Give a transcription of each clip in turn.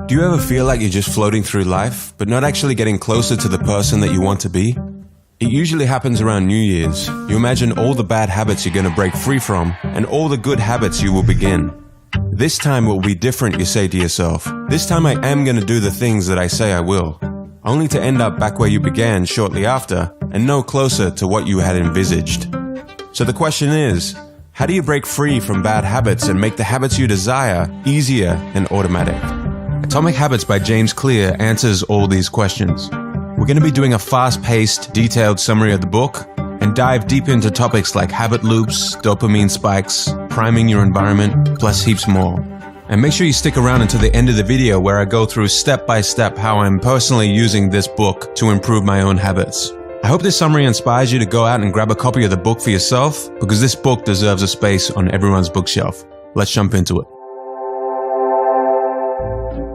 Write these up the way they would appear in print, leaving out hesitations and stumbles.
Do you ever feel like you're just floating through life, but not actually getting closer to the person that you want to be? It usually happens around New Year's. You imagine all the bad habits you're going to break free from, and all the good habits you will begin. This time will be different, you say to yourself. This time I am going to do the things that I say I will. Only to end up back where you began shortly after, and no closer to what you had envisaged. So the question is, how do you break free from bad habits and make the habits you desire easier and automatic? Atomic Habits by James Clear answers all these questions. We're going to be doing a fast-paced, detailed summary of the book and dive deep into topics like habit loops, dopamine spikes, priming your environment, plus heaps more. And make sure you stick around until the end of the video where I go through step by step how I'm personally using this book to improve my own habits. I hope this summary inspires you to go out and grab a copy of the book for yourself, because this book deserves a space on everyone's bookshelf. Let's jump into it.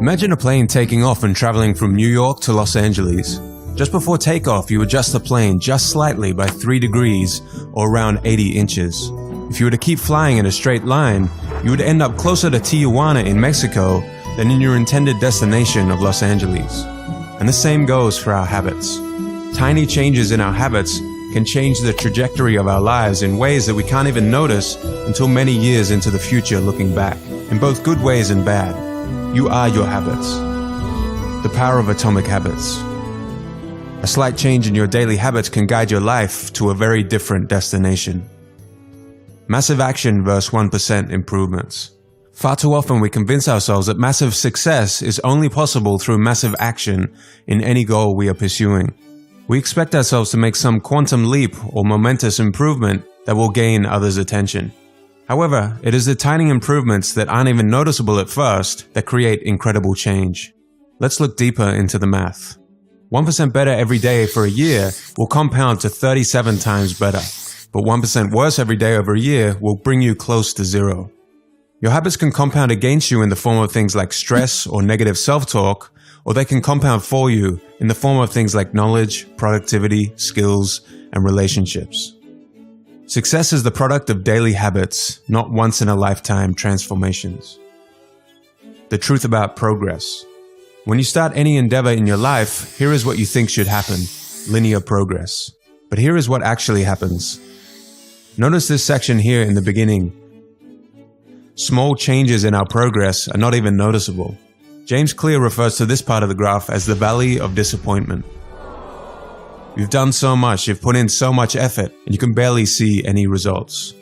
Imagine a plane taking off and traveling from New York to Los Angeles. Just before takeoff, you adjust the plane just slightly by 3 degrees or around 80 inches. If you were to keep flying in a straight line, you would end up closer to Tijuana in Mexico than in your intended destination of Los Angeles. And the same goes for our habits. Tiny changes in our habits can change the trajectory of our lives in ways that we can't even notice until many years into the future looking back, in both good ways and bad. You are your habits. The power of atomic habits. A slight change in your daily habits can guide your life to a very different destination. Massive action versus 1% improvements. Far too often we convince ourselves that massive success is only possible through massive action in any goal we are pursuing. We expect ourselves to make some quantum leap or momentous improvement that will gain others' attention. However, it is the tiny improvements that aren't even noticeable at first that create incredible change. Let's look deeper into the math. 1% better every day for a year will compound to 37 times better, but 1% worse every day over a year will bring you close to zero. Your habits can compound against you in the form of things like stress or negative self-talk, or they can compound for you in the form of things like knowledge, productivity, skills, and relationships. Success is the product of daily habits, not once-in-a-lifetime transformations. The truth about progress. When you start any endeavor in your life, here is what you think should happen: linear progress. But here is what actually happens. Notice this section here in the beginning. Small changes in our progress are not even noticeable. James Clear refers to this part of the graph as the valley of disappointment. You've done so much, you've put in so much effort, and you can barely see any results.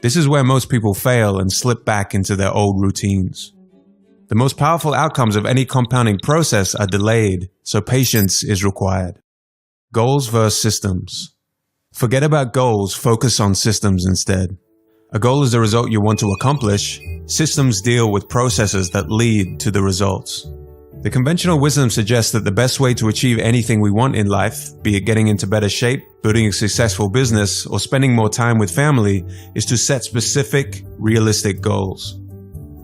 This is where most people fail and slip back into their old routines. The most powerful outcomes of any compounding process are delayed, so patience is required. Goals versus systems. Forget about goals, focus on systems instead. A goal is the result you want to accomplish. Systems deal with processes that lead to the results. The conventional wisdom suggests that the best way to achieve anything we want in life, be it getting into better shape, building a successful business, or spending more time with family, is to set specific, realistic goals.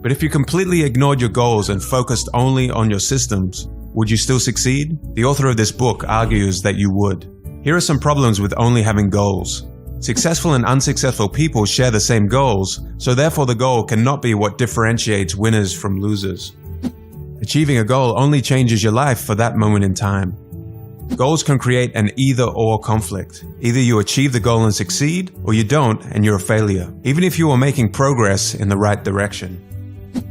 But if you completely ignored your goals and focused only on your systems, would you still succeed? The author of this book argues that you would. Here are some problems with only having goals. Successful and unsuccessful people share the same goals, so therefore the goal cannot be what differentiates winners from losers. Achieving a goal only changes your life for that moment in time. Goals can create an either-or conflict. Either you achieve the goal and succeed, or you don't and you're a failure, even if you are making progress in the right direction.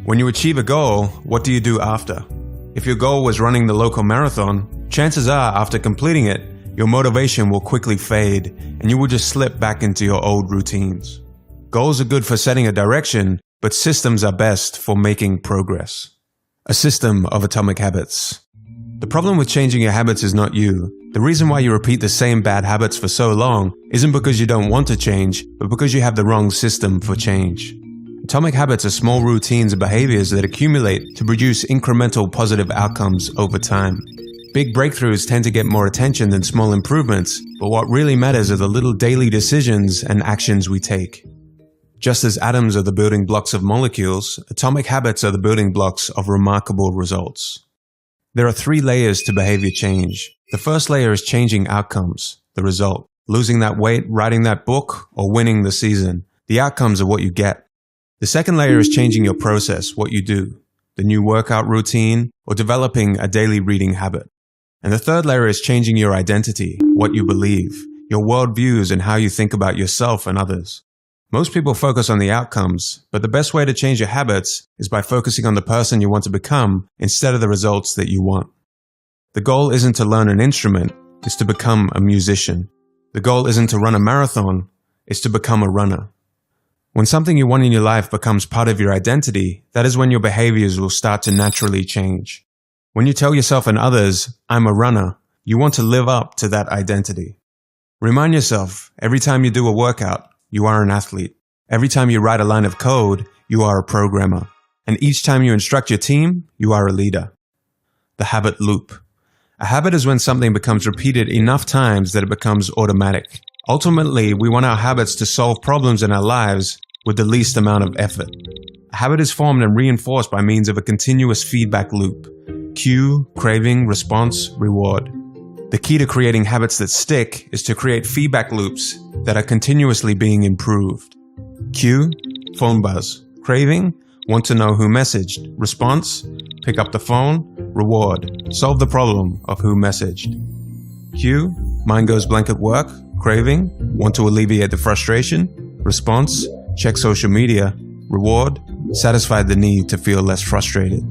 When you achieve a goal, what do you do after? If your goal was running the local marathon, chances are after completing it, your motivation will quickly fade and you will just slip back into your old routines. Goals are good for setting a direction, but systems are best for making progress. A system of atomic habits. The problem with changing your habits is not you. The reason why you repeat the same bad habits for so long isn't because you don't want to change, but because you have the wrong system for change. Atomic habits are small routines and behaviors that accumulate to produce incremental positive outcomes over time. Big breakthroughs tend to get more attention than small improvements, but what really matters are the little daily decisions and actions we take. Just as atoms are the building blocks of molecules, atomic habits are the building blocks of remarkable results. There are 3 layers to behavior change. The first layer is changing outcomes, the result. Losing that weight, writing that book, or winning the season. The outcomes are what you get. The second layer is changing your process, what you do. the new workout routine, or developing a daily reading habit. And the third layer is changing your identity, what you believe, your worldviews, and how you think about yourself and others. Most people focus on the outcomes, but the best way to change your habits is by focusing on the person you want to become instead of the results that you want. The goal isn't to learn an instrument, it's to become a musician. The goal isn't to run a marathon, it's to become a runner. When something you want in your life becomes part of your identity, that is when your behaviors will start to naturally change. When you tell yourself and others, "I'm a runner," you want to live up to that identity. Remind yourself, every time you do a workout, you are an athlete. Every time you write a line of code, you are a programmer. And each time you instruct your team, you are a leader. The habit loop. A habit is when something becomes repeated enough times that it becomes automatic. Ultimately, we want our habits to solve problems in our lives with the least amount of effort. A habit is formed and reinforced by means of a continuous feedback loop. Cue, craving, response, reward. The key to creating habits that stick is to create feedback loops that are continuously being improved. Cue, phone buzz. Craving, want to know who messaged. Response, pick up the phone. Reward, solve the problem of who messaged. Cue, mind goes blank at work. Craving, want to alleviate the frustration. Response, check social media. Reward, satisfy the need to feel less frustrated.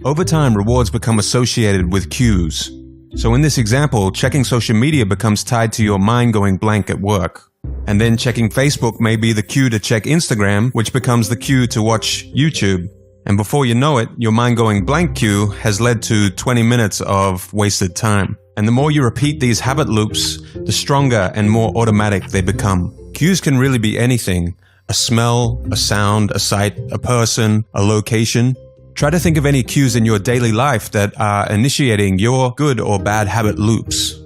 Over time, rewards become associated with cues. So in this example, checking social media becomes tied to your mind going blank at work. And then checking Facebook may be the cue to check Instagram, which becomes the cue to watch YouTube. And before you know it, your mind going blank cue has led to 20 minutes of wasted time. And the more you repeat these habit loops, the stronger and more automatic they become. Cues can really be anything: a smell, a sound, a sight, a person, a location. Try to think of any cues in your daily life that are initiating your good or bad habit loops.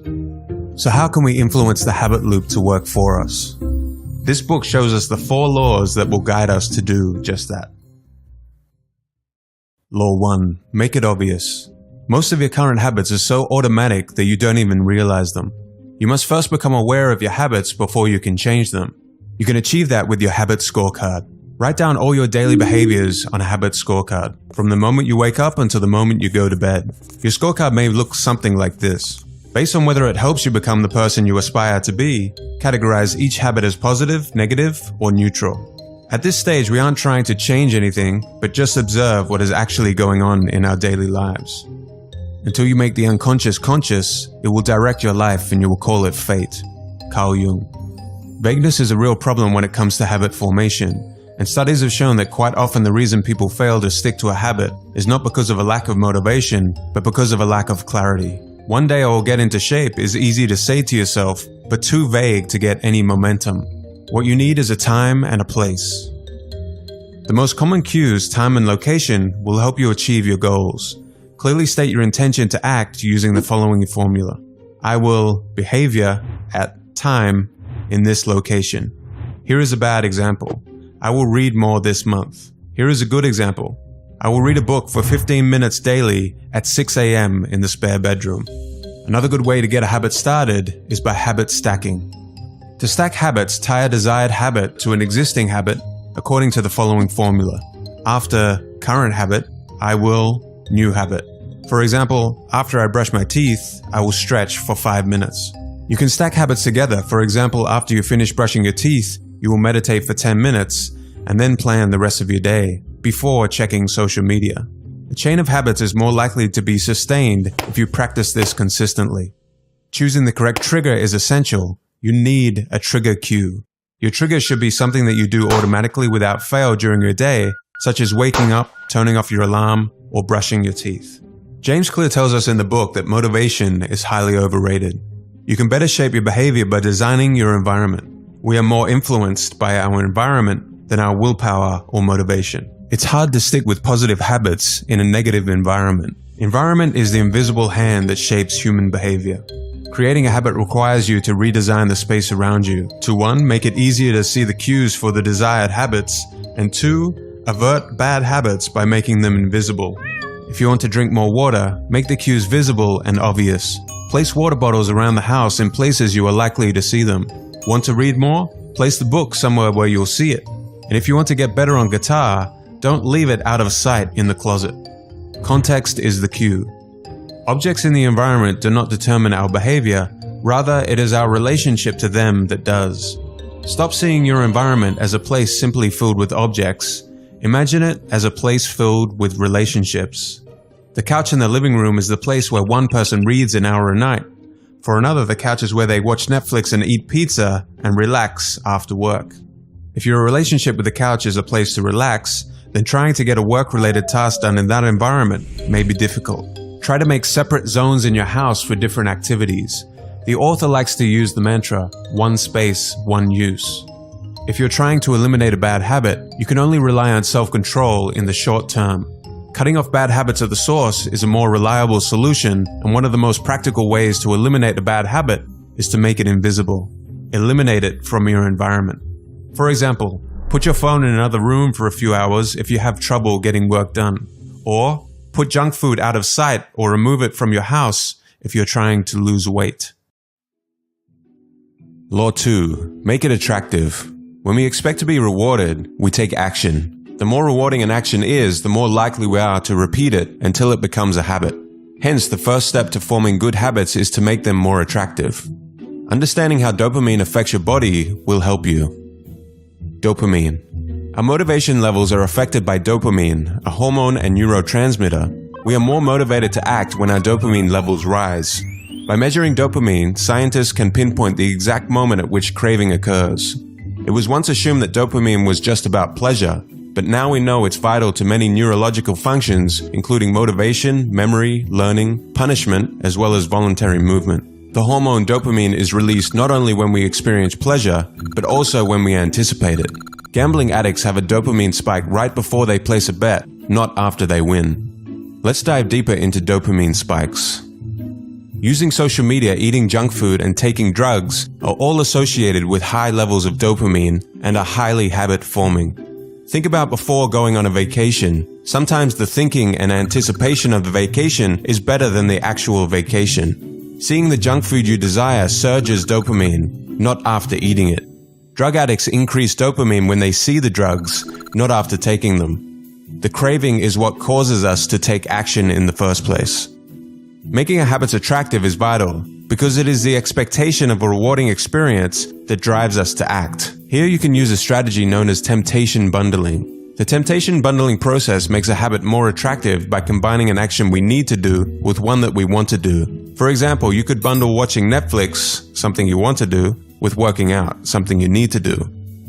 So how can we influence the habit loop to work for us? This book shows us the 4 laws that will guide us to do just that. Law 1. Make it obvious. Most of your current habits are so automatic that you don't even realize them. You must first become aware of your habits before you can change them. You can achieve that with your habit scorecard. Write down all your daily behaviors on a habit scorecard, from the moment you wake up until the moment you go to bed. Your scorecard may look something like this. Based on whether it helps you become the person you aspire to be, categorize each habit as positive, negative, or neutral. At this stage, we aren't trying to change anything, but just observe what is actually going on in our daily lives. Until you make the unconscious conscious, it will direct your life and you will call it fate. Carl Jung. Vagueness is a real problem when it comes to habit formation. And studies have shown that quite often the reason people fail to stick to a habit is not because of a lack of motivation, but because of a lack of clarity. "One day I will get into shape" is easy to say to yourself, but too vague to get any momentum. What you need is a time and a place. The most common cues, time and location, will help you achieve your goals. Clearly state your intention to act using the following formula. I will behavior at time in this location. Here is a bad example. I will read more this month. Here is a good example. I will read a book for 15 minutes daily at 6 a.m. in the spare bedroom. Another good way to get a habit started is by habit stacking. To stack habits, tie a desired habit to an existing habit according to the following formula. After current habit, I will new habit. For example, after I brush my teeth, I will stretch for 5 minutes. You can stack habits together. For example, after you finish brushing your teeth, you will meditate for 10 minutes and then plan the rest of your day before checking social media. A chain of habits is more likely to be sustained if you practice this consistently. Choosing the correct trigger is essential. You need a trigger cue. Your trigger should be something that you do automatically without fail during your day, such as waking up, turning off your alarm, or brushing your teeth. James Clear tells us in the book that motivation is highly overrated. You can better shape your behavior by designing your environment. We are more influenced by our environment than our willpower or motivation. It's hard to stick with positive habits in a negative environment. Environment is the invisible hand that shapes human behavior. Creating a habit requires you to redesign the space around you to 1. Make it easier to see the cues for the desired habits, and 2. Avert bad habits by making them invisible. If you want to drink more water, make the cues visible and obvious. Place water bottles around the house in places you are likely to see them. Want to read more? Place the book somewhere where you'll see it. And if you want to get better on guitar, don't leave it out of sight in the closet. Context is the cue. Objects in the environment do not determine our behavior, rather it is our relationship to them that does. Stop seeing your environment as a place simply filled with objects. Imagine it as a place filled with relationships. The couch in the living room is the place where one person reads an hour a night. For another, the couch is where they watch Netflix and eat pizza and relax after work. If your relationship with the couch is a place to relax, then trying to get a work-related task done in that environment may be difficult. Try to make separate zones in your house for different activities. The author likes to use the mantra, one space, one use. If you're trying to eliminate a bad habit, you can only rely on self-control in the short term. Cutting off bad habits at the source is a more reliable solution, and one of the most practical ways to eliminate a bad habit is to make it invisible. Eliminate it from your environment. For example, put your phone in another room for a few hours if you have trouble getting work done. Or put junk food out of sight or remove it from your house if you're trying to lose weight. Law 2. Make it attractive. When we expect to be rewarded, we take action. The more rewarding an action is, the more likely we are to repeat it until it becomes a habit. Hence, the first step to forming good habits is to make them more attractive. Understanding how dopamine affects your body will help you. Dopamine. Our motivation levels are affected by dopamine, a hormone and neurotransmitter. We are more motivated to act when our dopamine levels rise. By measuring dopamine, scientists can pinpoint the exact moment at which craving occurs. It was once assumed that dopamine was just about pleasure, but now we know it's vital to many neurological functions, including motivation, memory, learning, punishment, as well as voluntary movement. The hormone dopamine is released not only when we experience pleasure, but also when we anticipate it. Gambling addicts have a dopamine spike right before they place a bet, not after they win. Let's dive deeper into dopamine spikes. Using social media, eating junk food, and taking drugs are all associated with high levels of dopamine and are highly habit-forming. Think about before going on a vacation. Sometimes the thinking and anticipation of the vacation is better than the actual vacation. Seeing the junk food you desire surges dopamine, not after eating it. Drug addicts increase dopamine when they see the drugs, not after taking them. The craving is what causes us to take action in the first place. Making our habits attractive is vital because it is the expectation of a rewarding experience that drives us to act. Here you can use a strategy known as temptation bundling. The temptation bundling process makes a habit more attractive by combining an action we need to do with one that we want to do. For example, you could bundle watching Netflix, something you want to do, with working out, something you need to do.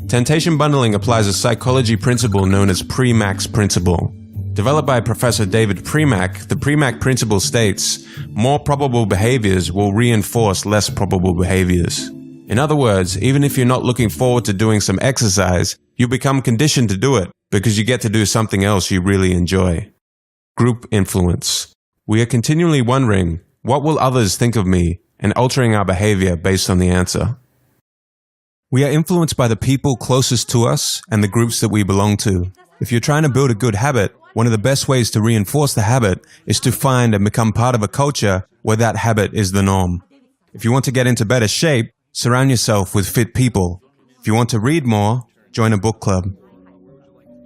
Temptation bundling applies a psychology principle known as Premack's principle. Developed by Professor David Premack, the Premack principle states, more probable behaviors will reinforce less probable behaviors. In other words, even if you're not looking forward to doing some exercise, you become conditioned to do it because you get to do something else you really enjoy. Group influence. We are continually wondering, what will others think of me, and altering our behavior based on the answer. We are influenced by the people closest to us and the groups that we belong to. If you're trying to build a good habit, one of the best ways to reinforce the habit is to find and become part of a culture where that habit is the norm. If you want to get into better shape, surround yourself with fit people. If you want to read more, join a book club.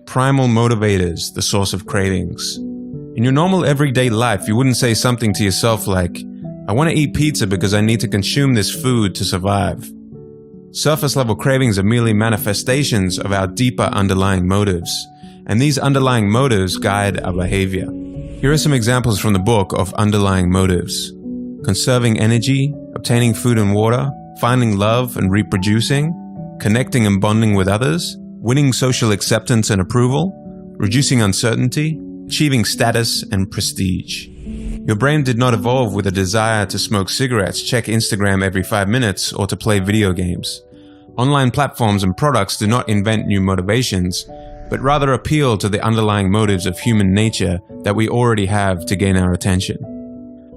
Primal motivators, the source of cravings. In your normal everyday life, you wouldn't say something to yourself like, I want to eat pizza because I need to consume this food to survive. Surface level cravings are merely manifestations of our deeper underlying motives. And these underlying motives guide our behavior. Here are some examples from the book of underlying motives. Conserving energy, obtaining food and water, finding love and reproducing, connecting and bonding with others, winning social acceptance and approval, reducing uncertainty, achieving status and prestige. Your brain did not evolve with a desire to smoke cigarettes, check Instagram every 5 minutes, or to play video games. Online platforms and products do not invent new motivations, but rather appeal to the underlying motives of human nature that we already have to gain our attention.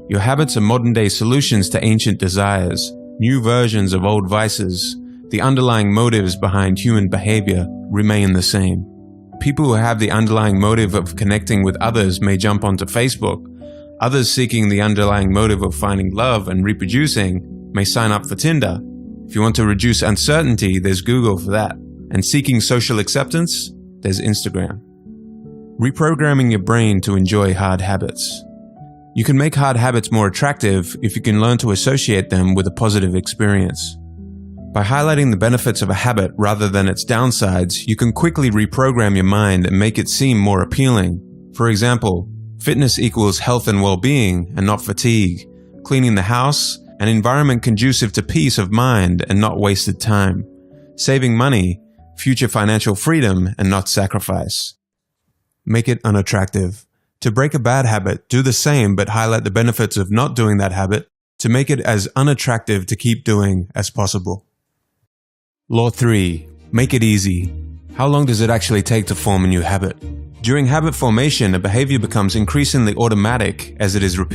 Your habits are modern-day solutions to ancient desires, new versions of old vices. The underlying motives behind human behavior remain the same. People who have the underlying motive of connecting with others may jump onto Facebook. Others seeking the underlying motive of finding love and reproducing may sign up for Tinder. If you want to reduce uncertainty, there's Google for that. And seeking social acceptance, there's Instagram. Reprogramming your brain to enjoy hard habits. You can make hard habits more attractive if you can learn to associate them with a positive experience. By highlighting the benefits of a habit rather than its downsides, you can quickly reprogram your mind and make it seem more appealing. For example, fitness equals health and well-being and not fatigue. Cleaning the house, an environment conducive to peace of mind and not wasted time. Saving money, future financial freedom and not sacrifice. Make it unattractive. To break a bad habit, do the same but highlight the benefits of not doing that habit to make it as unattractive to keep doing as possible. Law 3. Make it easy. How long does it actually take to form a new habit? During habit formation, a behavior becomes increasingly automatic as it is repeated.